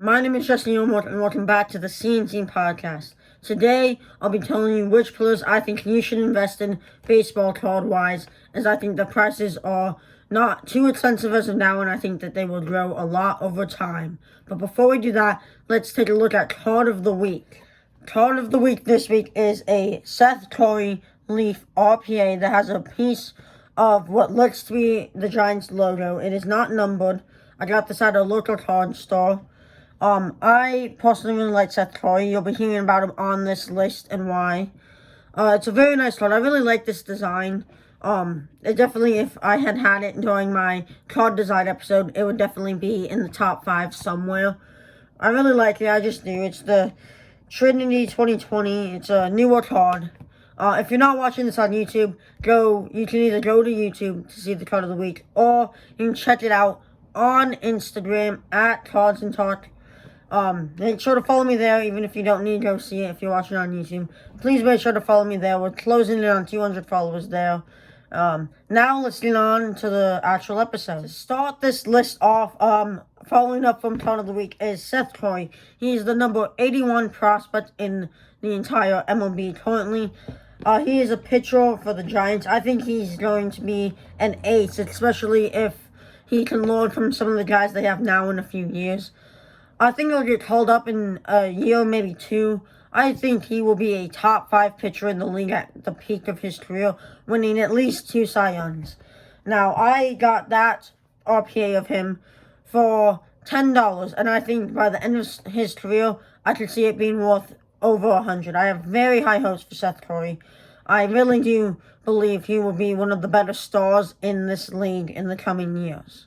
My name is Justin Yomort, and welcome back to the CNT podcast. Today, I'll be telling you which players I think you should invest in baseball card-wise, as I think the prices are not too expensive as of now, and I think that they will grow a lot over time. But before we do that, let's take a look at Card of the Week. Card of the Week this week is a Seth Curry Leaf RPA that has a piece of what looks to be the Giants logo. It is not numbered. I got this at a local card store. I personally really like Seth Curry. You'll be hearing about him on this list and why. It's a very nice card. I really like this design. It definitely, if I had it during my card design episode, it would definitely be in the top 5 somewhere. I really like it. I just do. It's the Trinity 2020. It's a newer card. If you're not watching this on YouTube, you can either go to YouTube to see the card of the week, or you can check it out on Instagram at Cards and Talk. Make sure to follow me there, even if you don't need to go see it if you're watching on YouTube. Please make sure to follow me there. We're closing in on 200 followers there. Now let's get on to the actual episode. To start this list off, following up from Card of the Week is Seth Curry. He's the number 81 prospect in the entire MLB currently. He is a pitcher for the Giants. I think he's going to be an ace, especially if he can learn from some of the guys they have now in a few years. I think he'll get called up in a year, maybe 2. I think he will be a top 5 pitcher in the league at the peak of his career, winning at least 2 Cy Youngs. Now, I got that RPA of him for $10, and I think by the end of his career, I could see it being worth over $100. I have very high hopes for Seth Curry. I really do believe he will be one of the better stars in this league in the coming years.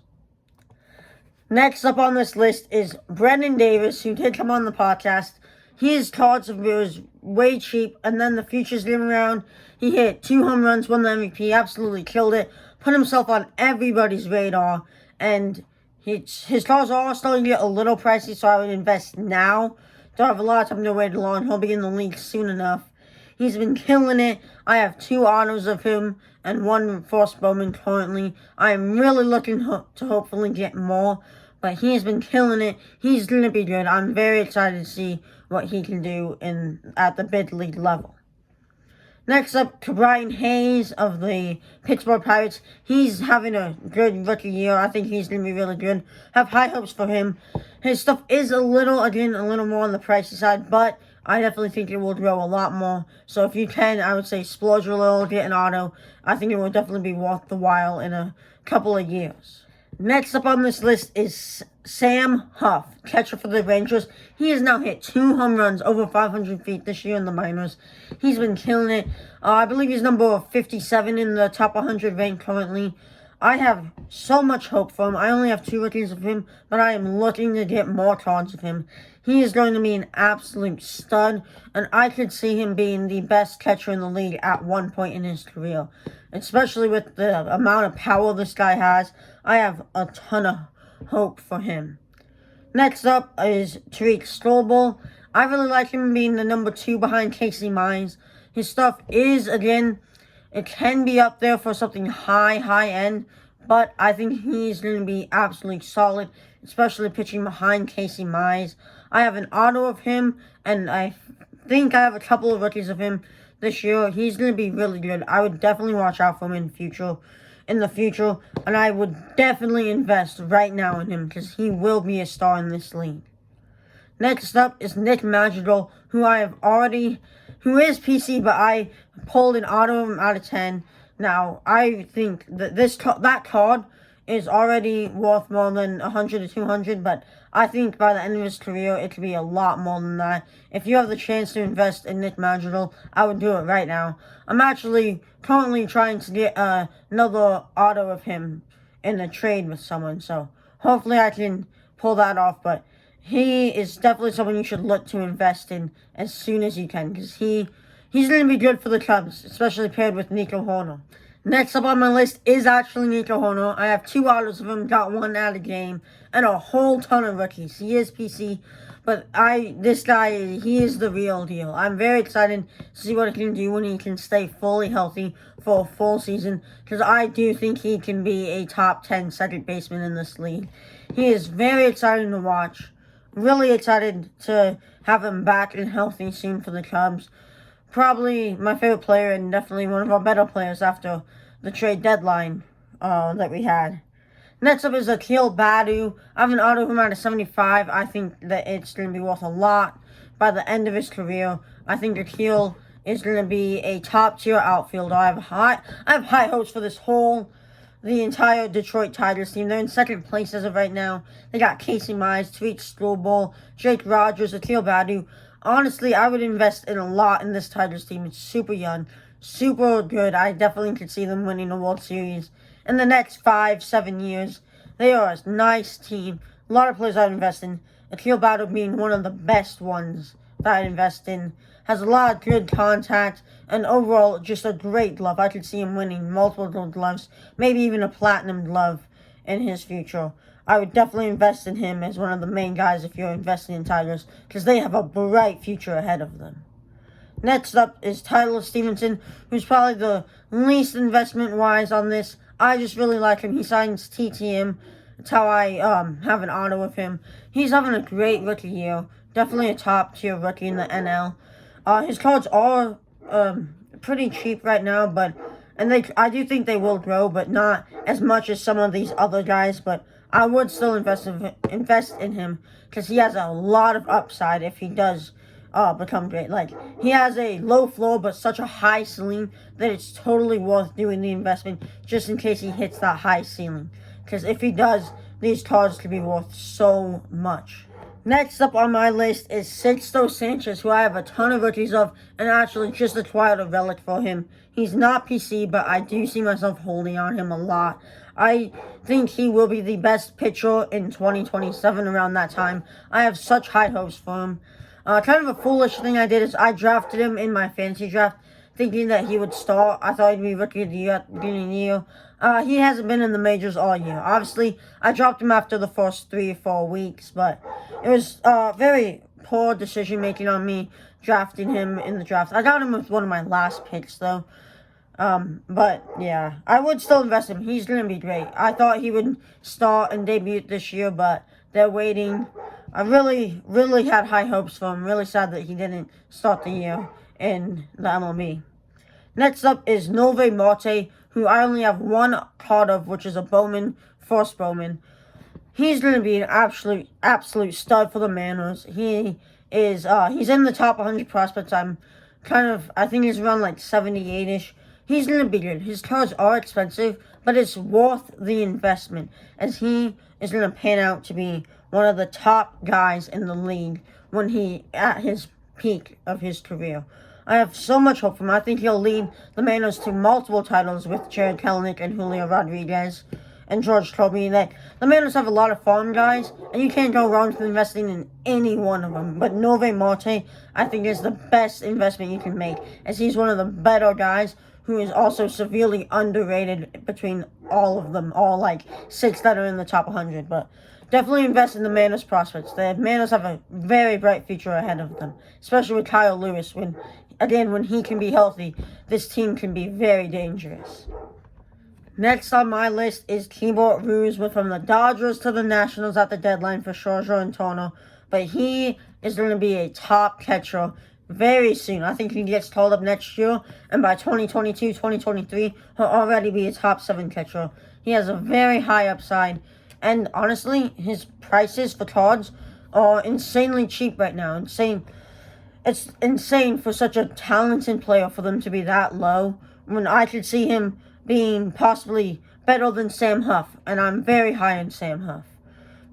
Next up on this list is Brendan Davis, who did come on the podcast. His cards was way cheap, and then the futures came around. He hit 2 home runs, won the MVP, absolutely killed it, put himself on everybody's radar, and his cards are all starting to get a little pricey, so I would invest now. Don't have a lot of time to wait along. He'll be in the league soon enough. He's been killing it. I have 2 autos of him and 1 Force Bowman currently. I am really looking to hopefully get more. But he's been killing it. He's going to be good. I'm very excited to see what he can do at the big league level. Next up, Brian Hayes of the Pittsburgh Pirates. He's having a good rookie year. I think he's going to be really good. Have high hopes for him. His stuff is a little more on the pricey side, but I definitely think it will grow a lot more. So if you can, I would say splurge a little, get an auto. I think it will definitely be worth the while in a couple of years. Next up on this list is Sam Huff, catcher for the Rangers. He has now hit 2 home runs over 500 feet this year in the minors. He's been killing it. I believe he's number 57 in the top 100 rank currently. I have so much hope for him. I only have 2 rookies of him, but I am looking to get more cards of him. He is going to be an absolute stud, and I could see him being the best catcher in the league at one point in his career. Especially with the amount of power this guy has, I have a ton of hope for him. Next up is Tariq Snowball. I really like him being the number 2 behind Casey Mize. His stuff is, again, it can be up there for something high end, but I think he's going to be absolutely solid, especially pitching behind Casey Mize. I have an auto of him, and I think I have a couple of rookies of him this year. He's going to be really good. I would definitely watch out for him in the future, and I would definitely invest right now in him because he will be a star in this league. Next up is Nick Madrigal, who is PC, but I pulled an auto of him out of 10. Now, I think that that card is already worth more than 100 to 200, but I think by the end of his career, it could be a lot more than that. If you have the chance to invest in Nick Madrigal, I would do it right now. I'm actually currently trying to get another auto of him in a trade with someone, so hopefully I can pull that off, but he is definitely someone you should look to invest in as soon as you can, because he's going to be good for the Cubs, especially paired with Nico Horno. Next up on my list is actually Nico Horno. I have 2 autos of him, got 1 out of game, and a whole ton of rookies. He is PC, but this guy, he is the real deal. I'm very excited to see what he can do when he can stay fully healthy for a full season, because I do think he can be a top 10 second baseman in this league. He is very exciting to watch. Really excited to have him back and healthy soon for the Cubs. Probably my favorite player and definitely one of our better players after the trade deadline that we had. Next up is Akil Badu. I have an auto of him out of 75. I think that it's going to be worth a lot by the end of his career. I think Akil is going to be a top-tier outfielder. I have high hopes for the entire Detroit Tigers team. They're in second place as of right now. They got Casey Mize, Tariq Snowball, Jake Rogers, Akil Badu. Honestly, I would invest in a lot in this Tigers team. It's super young, super good. I definitely could see them winning the World Series in the next 5-7 years. They are a nice team. A lot of players I'd invest in. Akil Badu being one of the best ones that I'd invest in. Has a lot of good contact, and overall, just a great glove. I could see him winning multiple gold gloves, maybe even a platinum glove in his future. I would definitely invest in him as one of the main guys if you're investing in Tigers, because they have a bright future ahead of them. Next up is Tyler Stevenson, who's probably the least investment-wise on this. I just really like him. He signs TTM. That's how I have an auto with him. He's having a great rookie year. Definitely a top-tier rookie in the NL. His cards are pretty cheap right now, I do think they will grow, but not as much as some of these other guys. But I would still invest in him because he has a lot of upside if he does become great. Like, he has a low floor but such a high ceiling that it's totally worth doing the investment just in case he hits that high ceiling. Because if he does, these cards could be worth so much. Next up on my list is Senso Sanchez, who I have a ton of rookies of, and actually just acquired a relic for him. He's not PC, but I do see myself holding on him a lot. I think he will be the best pitcher in 2027 around that time. I have such high hopes for him. Kind of a foolish thing I did is I drafted him in my fantasy draft, thinking that he would start. I thought he'd be rookie of the year at the beginning of the year. He hasn't been in the majors all year. Obviously, I dropped him after the first 3 or 4 weeks, but it was very poor decision-making on me drafting him in the draft. I got him with one of my last picks, though. But, yeah, I would still invest in him. He's going to be great. I thought he would start and debut this year, but they're waiting. I really, really had high hopes for him. Really sad that he didn't start the year in the MLB. Next up is Nove Marte, who I only have one card of, which is a Bowman, first Bowman. He's going to be an absolute stud for the Mariners. He's in the top 100 prospects. I think he's around like 78-ish. He's going to be good. His cards are expensive, but it's worth the investment, as he is going to pan out to be one of the top guys in the league when he at his peak of his career. I have so much hope for him. I think he'll lead the Mariners to multiple titles with Jared Kelenic and Julio Rodriguez and George Kirby. That the Mariners have a lot of farm guys, and you can't go wrong with investing in any one of them. But Nove Marte, I think, is the best investment you can make, as he's one of the better guys who is also severely underrated between all of them, all like 6 that are in the top 100. But definitely invest in the Mariners prospects. The Mariners have a very bright future ahead of them, especially with Kyle Lewis. When he can be healthy, this team can be very dangerous. Next on my list is Keibert Ruse, went from the Dodgers to the Nationals at the deadline for Scherzer and Turner, but he is going to be a top catcher very soon. I think he gets called up next year, and by 2022, 2023, he'll already be a top 7 catcher. He has a very high upside, and honestly, his prices for cards are insanely cheap right now. It's insane for such a talented player for them to be that low, when I could see him being possibly better than Sam Huff, and I'm very high on Sam Huff.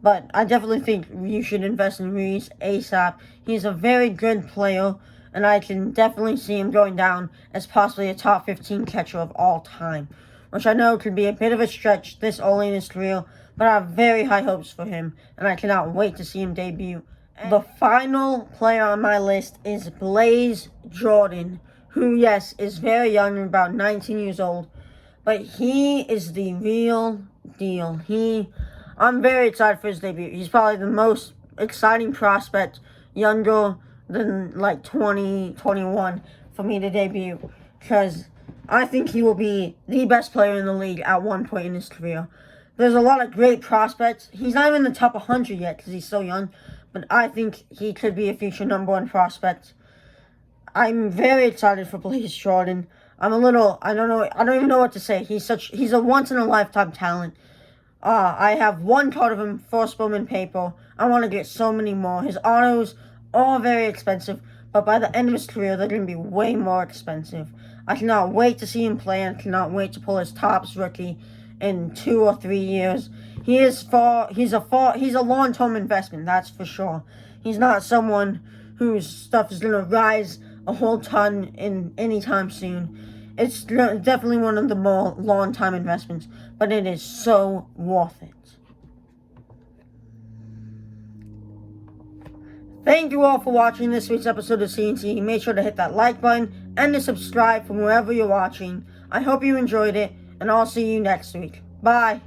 But I definitely think you should invest in Ruse ASAP. He's a very good player, and I can definitely see him going down as possibly a top 15 catcher of all time, which I know could be a bit of a stretch this early in his career, but I have very high hopes for him, and I cannot wait to see him debut. The final player on my list is Blaze Jordan, who, yes, is very young, about 19 years old, but he is the real deal. I'm very excited for his debut. He's probably the most exciting prospect, younger than like 20, 21, for me to debut, because I think he will be the best player in the league at one point in his career. There's a lot of great prospects. He's not even in the top 100 yet because he's so young, but I think he could be a future number one prospect. I'm very excited for Blaze Jordan. I don't even know what to say. He's a once-in-a-lifetime talent. I have one card of him for Spillman paper. I want to get so many more. His autos are very expensive, but by the end of his career, they're going to be way more expensive. I cannot wait to see him play, and cannot wait to pull his Topps rookie in 2 or 3 years. He's a long-term investment, that's for sure. He's not someone whose stuff is going to rise a whole ton in any time soon. It's definitely one of the more long-time investments, but it is so worth it. Thank you all for watching this week's episode of CNT. Make sure to hit that like button and to subscribe from wherever you're watching. I hope you enjoyed it, and I'll see you next week. Bye.